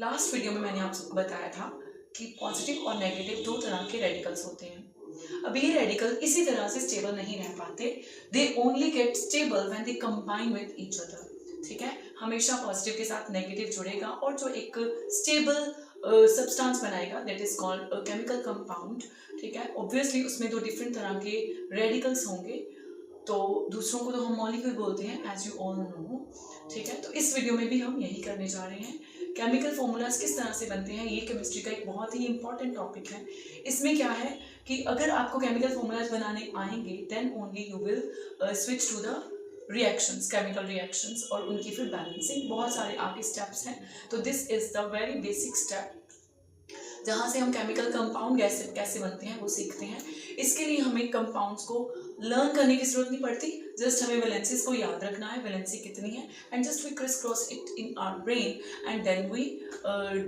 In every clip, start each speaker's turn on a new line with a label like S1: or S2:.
S1: Last video में मैंने आपको बताया था कि पॉजिटिव और नेगेटिव दो तरह के रेडिकल्स होते हैं। अब ये रेडिकल इसी तरह से स्टेबल नहीं रह पाते, they only get stable when they combine with each other. ठीक है, हमेशा पॉजिटिव के साथ नेगेटिव जुड़ेगा और जो एक स्टेबल सब्सटेंस बनाएगा that is called chemical compound. ठीक है, ऑब्वियसली उसमें दो डिफरेंट तरह के रेडिकल्स होंगे, तो दूसरों को तो हम मॉलिक्यूल बोलते हैं एज यू ऑल नो। ठीक है, तो इस वीडियो में भी हम यही करने जा रहे हैं। केमिकल फॉर्मूलाज किस तरह से बनते हैं, ये केमिस्ट्री का एक बहुत ही इंपॉर्टेंट टॉपिक है। इसमें क्या है कि अगर आपको केमिकल फॉर्मूलाज बनाने आएंगे then only you will switch to the reactions, chemical reactions और उनकी फिर बैलेंसिंग, बहुत सारे आगे स्टेप्स हैं। तो this is the very basic step जहाँ से हम केमिकल कंपाउंड कैसे बनते हैं वो सीखते हैं। इसके लिए हमें कंपाउंड्स को लर्न करने की जरूरत नहीं पड़ती, जस्ट हमें वैलेंसीज को याद रखना है, वैलेंसी कितनी है, and just we criss cross it in our brain and then we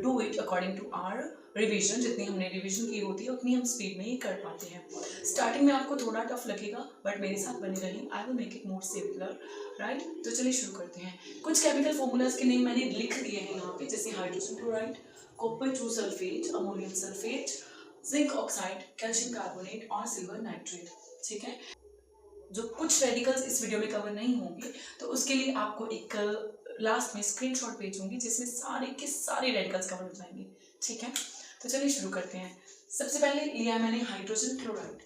S1: do it according to our revision. जितनी हमने रिविजन की होती है उतनी हम स्पीड में ही कर पाते हैं। स्टार्टिंग में आपको थोड़ा टफ लगेगा बट मेरे साथ बने रहिए, I will make it more simpler, right. तो चलिए शुरू करते हैं। कुछ केमिकल फॉर्मूलाज के नेम मैंने लिख दिए हैं यहाँ पे, जैसे hydrogen chloride, copper 2 sulphate, ammonium sulphate, zinc oxide, calcium carbonate और सिल्वर नाइट्रेट। ठीक है, जो कुछ रेडिकल्स इस वीडियो में कवर नहीं होंगे तो उसके लिए आपको एक लास्ट में स्क्रीनशॉट भेजूंगी जिसमें सारे के सारे रेडिकल्स कवर हो जाएंगे। ठीक है, तो चलिए शुरू करते हैं। सबसे पहले लिया मैंने हाइड्रोजन क्लोराइड।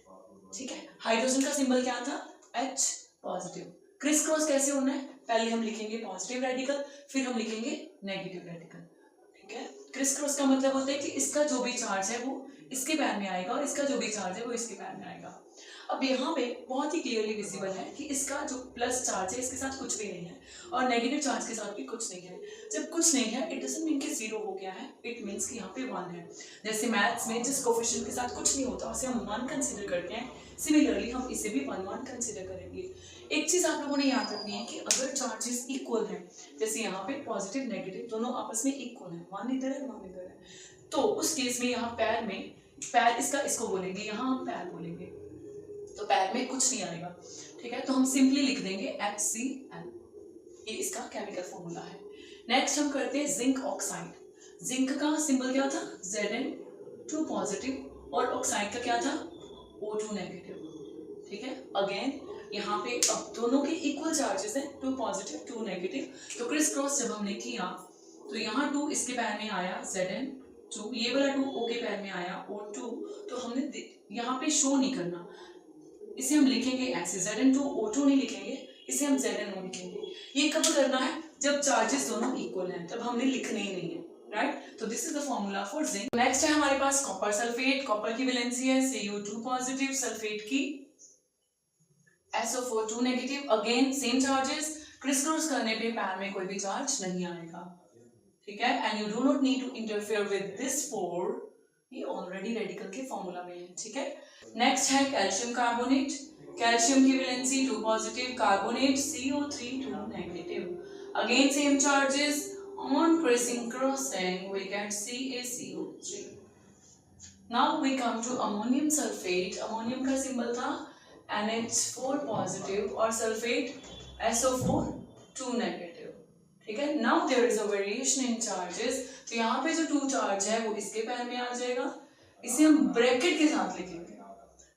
S1: ठीक है, हाइड्रोजन का सिंबल क्या था, H पॉजिटिव। क्रिस क्रॉस कैसे होना है, पहले हम लिखेंगे पॉजिटिव रेडिकल फिर हम लिखेंगे नेगेटिव रेडिकल। ठीक है, क्रिस क्रॉस का मतलब होता है कि इसका जो भी चार्ज है वो इसके पैर में आएगा और इसका जो भी चार्ज है वो इसके पैर में आएगा। अब यहाँ पे बहुत ही क्लियरली विजिबल है कि इसका जो प्लस चार्ज है इसके साथ कुछ भी नहीं है और नेगेटिव चार्ज के साथ भी कुछ नहीं है। जब कुछ नहीं है इट डजंट मीन कि जीरो हो गया है, इट मीन्स कि यहाँ पे 1 है। जैसे मैथ्स में जिस कोफिशिएंट के साथ कुछ नहीं होता उसे हम 1 कंसिडर करते हैं, सिमिलरली हम इसे भी 1 कंसिडर करेंगे। एक चीज आप लोगों ने याद रखनी है कि अगर चार्जेस इक्वल हैं, जैसे यहाँ पे पॉजिटिव नेगेटिव दोनों आपस में इक्वल हैं, 1 इधर है 1 इधर है, तो उस केस में यहाँ पैर में, पैर इसका इसको बोलेंगे, यहाँ हम पैर बोलेंगे, तो पैर में कुछ नहीं आएगा। ठीक है, तो हम सिंपली लिख देंगे HCl, ये इसका केमिकल फॉर्मूला है। नेक्स्ट हम करते हैं जिंक ऑक्साइड। जिंक का सिंबल क्या था, Zn2 पॉजिटिव और ऑक्साइड का क्या था, O2 नेगेटिव। ठीक है, अगेन यहाँ पे अब दोनों के इक्वल चार्जेस हैं, 2 पॉजिटिव 2 नेगेटिव। तो क्रिस क्रॉस जब हमने किया तो यहाँ 2 इसके पैर में आया Zn2, ये वाला 2 O के पैर में आया O2, तो हमने यहाँ पे शो नहीं करना, इसे हम लिखेंगे ऐसे, Zn2O2 नहीं लिखेंगे, इसे हम ZnO लिखेंगे। ये कब करना है, जब चार्जेस दोनों इक्वल हैं, तब हमने लिखने ही नहीं है, राइट। तो this is the formula for zinc. Next है हमारे पास कॉपर सल्फेट। कॉपर की वैलेंसी है Cu2 पॉजिटिव, सल्फेट की SO4 2 negative. Again same charges, criss cross करने पे पैर में कोई भी चार्ज नहीं आएगा। ठीक है, and you do not need to interfere with this 4, ये ऑलरेडी रेडिकल के फॉर्मूला में है। ठीक है, नेक्स्ट है कैल्शियम कार्बोनेट। कैल्शियम की valency 2 positive, carbonate CO3 2 negative. Again same charges, on pressing crossing we get CaCO3. Now we come to ammonium sulfate. Ammonium का symbol था NH4 पॉजिटिव और सल्फेट SO4 2 नेगेटिव। ठीक है, now there is a variation in charges, तो यहाँ पे जो 2 charge है वो इसके पैर में आ जाएगा, इसे हम ब्रैकेट के साथ लिखेंगे।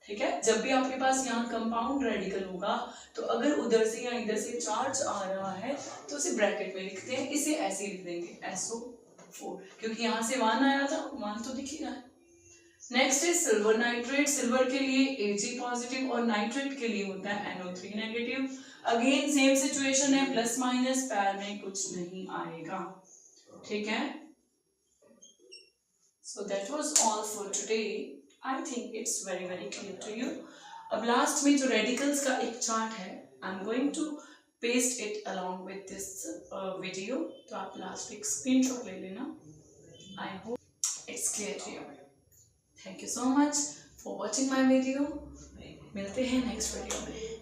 S1: ठीक है, जब भी आपके पास यहाँ कंपाउंड रेडिकल होगा तो अगर उधर से या इधर से चार्ज आ रहा है तो उसे ब्रैकेट में लिखते हैं, इसे ऐसे लिख देंगे SO4, क्योंकि यहाँ से 1 आया था, 1 तो दिख ही रहा है। नेक्स्ट है सिल्वर नाइट्रेट। सिल्वर के लिए Ag पॉजिटिव और नाइट्रेट के लिए होता है NO3 negative. Again same situation है, प्लस माइनस, पैर में कुछ नहीं आएगा। ठीक है, so that was all for today. I think it's very clear to you. अब लास्ट में जो रेडिकल्स का एक चार्ट है, I'm going to paste it along with this video, तो आप लास्ट एक स्क्रीनशॉट ले लेना। I hope it's clear to you. Thank you so much for watching my video. मिलते हैं नेक्स्ट वीडियो में।